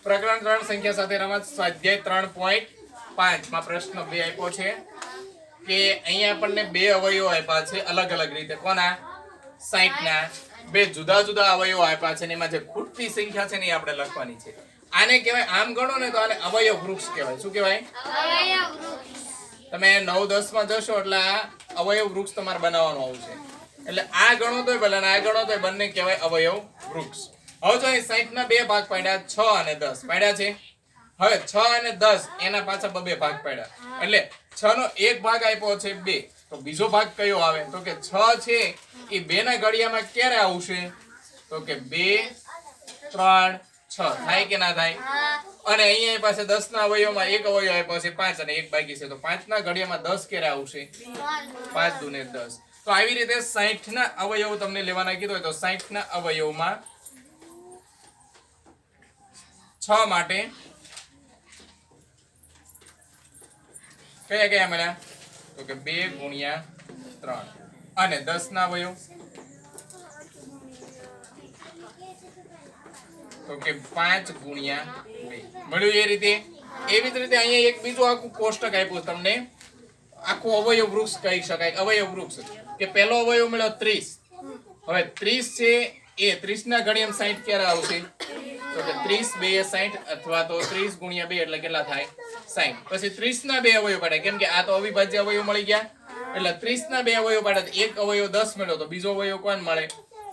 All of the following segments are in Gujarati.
પ્રકરણ 3 સંખ્યા સાથે રમત સ્વાધ્યાય 3.5 માં પ્રશ્ન 2 આપ્યો છે કે અહીંયા આપણને બે અવયવો આપ્યા છે અલગ અલગ રીતે. કોના? 60 ના બે જુદા જુદા અવયવો આપ્યા છે ને એમાં જે ખૂટતી સંખ્યા છે ને એ આપણે લખવાની છે. આને કહેવાય, આમ ગણો ને તો આને અવયવ વૃક્ષ કહેવાય. શું કહેવાય? અવયવ વૃક્ષ. તમે 9-10 માં જશો એટલે આ અવયવ વૃક્ષ તમારે બનાવવાનું આવશે. એટલે આ ગણો તોય ભલે અને આ ગણો તોય બંને કહેવાય અવયવ વૃક્ષ. હવે જો અહીં 60 ના બે ભાગ પાડ્યા, 6 અને 10 પાડ્યા છે. હવે 6 અને 10 એના પાછા બે ભાગ પાડ્યા એટલે 6 નો એક ભાગ આપ્યો છે 2. તો બીજો ભાગ કયો આવે? તો કે 6 છે એ 2 ના ઘડિયામાં ક્યારે આવશે? તો કે 2, 3, 6 થાય કે ના થાય? અને અહીંયા પાસે 10 ના અવયવમાં એક અવયવ આપ્યો છે 5 અને એક બાકી છે. તો 5 ના ઘડિયામાં 10 ક્યારે આવશે? 5 દુ ને 10. તો આવી રીતે 60 ના અવયવ તમને લેવાના કીધું હોય તો 60 ના અવયવમાં 6 માટે કયા કયા મળ્યા? તો કે 2 ગુણ્યા 3. અને 10 ના અવયવ તો કે 5 ગુણ્યા 2 મળ્યું. એ રીતે એવી જ રીતે અહીંયા એક બીજું આખું કોષ્ટક આપ્યું તમને, આખું અવયવ વૃક્ષ કહી શકાય. અવયવ વૃક્ષ કે પહેલો અવયવ મળ્યો 30. હવે 30 છે એ 30 ના ઘડિયામાં 60 ક્યારે આવશે? તો કે 30 2 60 અથવા તો 30 ગુણ્યા 2 એટલે કેટલા થાય? 60. પછી 30 ના બે અવયવ પાડ્યા, કેમ કે આ તો અવિભાજ્ય અવયવ મળી ગયા એટલે 30 ના બે અવયવ પાડ્યા. એક અવયવ 10 મળ્યો તો બીજો અવયવ કોણ મળે?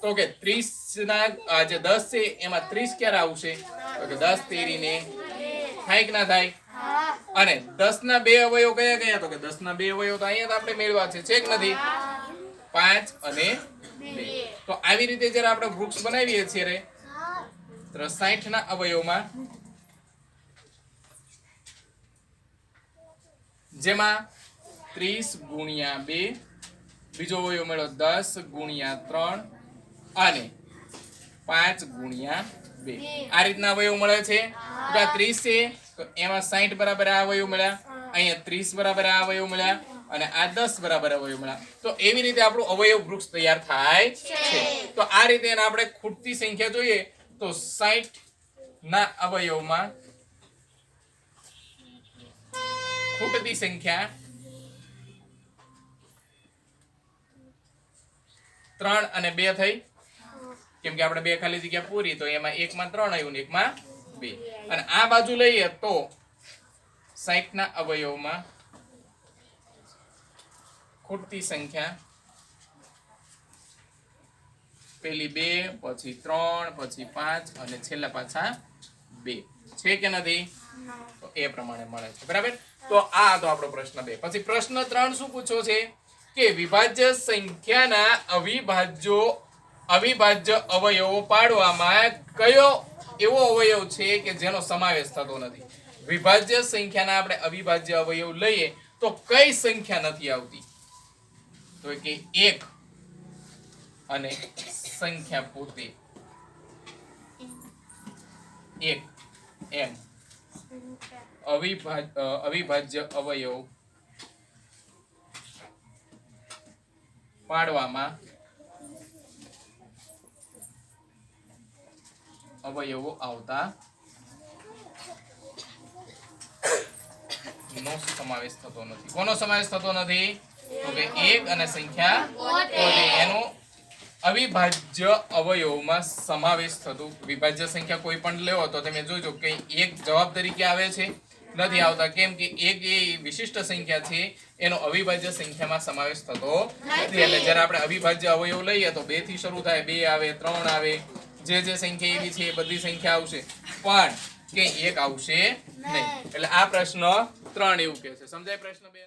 તો કે 30 ના જે 10 છે એમાં 30 ક્યારે આવશે? તો કે 10 તેરીને થાય કે ના થાય? અને 10 ના બે અવયવ કયા કયા? તો કે 10 ના બે અવયવ તો અહીંયા આપણે મેળવા છે કે નથી? 5 અને 2. તો આવી રીતે જ્યારે આપણે વૃક્ષ બનાવીએ છીએ રે 60 ના અવયવમાં જેમાં 30 ગુણ્યા 2, બીજો અવયવ મળ્યો 10 ગુણ્યા 3 અને 5 ગુણ્યા 2. આ રીતના અવયવ મળે છે. 30 છે તો એમાં 60 બરાબર આ અવયવ મળ્યા, અહીંયા 30 બરાબર આ અવયવ મળ્યા અને આ 10 બરાબર અવયવ મળ્યા. તો એવી રીતે આપણું અવયવ વૃક્ષ તૈયાર થાય છે. તો આ રીતે એને આપણે ખૂટતી સંખ્યા જોઈએ તો 60 ના અવયવમાં ખૂટતી સંખ્યા 3 અને 2 થઈ, કેમ કે આપણે 2 ખાલી જગ્યા પૂરી તો એમાં એકમાં 3 આવ્યું ને એકમાં 2. અને આ બાજુ લઈએ તો 60 ના અવયવમાં ખૂટતી સંખ્યા પેલી 2 પછી 3 પછી 5 અને છેલ્લા પાછા 2 છે કે નથી? તો એ પ્રમાણે મળે છે. બરાબર. તો આ તો આપણો પ્રશ્ન 2. પછી પ્રશ્ન 3 શું પૂછ્યો છે કે વિભાજ્ય સંખ્યાના અવિભાજ્ય અવયવો પાડવામાં કયો એવો અવયવ છે કે જેનો સમાવેશ થતો નથી? વિભાજ્ય સંખ્યાના આપણે અવિભાજ્ય અવયવ લઈએ તો કઈ સંખ્યા નથી આવતી? તો કે 1 અને સંખ્યા પોતે 1 એમ અવિભાજ્ય અવયવ પાડવામાં અવયવો આવતા નો સમાવેશ થતો નથી. કોનો સમાવેશ થતો નથી? તો કે 1 અને સંખ્યા પોતે એનો અવિભાજ્ય અવયવમાં સમાવેશ થતું. વિભાજ્ય સંખ્યા કોઈ પણ લેવો તો તમે જોજો કે 1 જવાબ તરીકે આવે છે, નથી આવતા. કેમ કે 1 એ વિશિષ્ટ સંખ્યા છે, એનો અવિભાજ્ય સંખ્યામાં સમાવેશ થતો નથી. એટલે જ્યારે આપણે અવિભાજ્ય અવયવ લઈએ તો 2 થી શરૂ થાય, 2 આવે, 3 આવે, જે સંખ્યા એવી છે એ બધી સંખ્યા આવશે પણ કે 1 આવશે નહીં. એટલે આ પ્રશ્ન 3 એવું કહે છે. સમજાય પ્રશ્ન 2?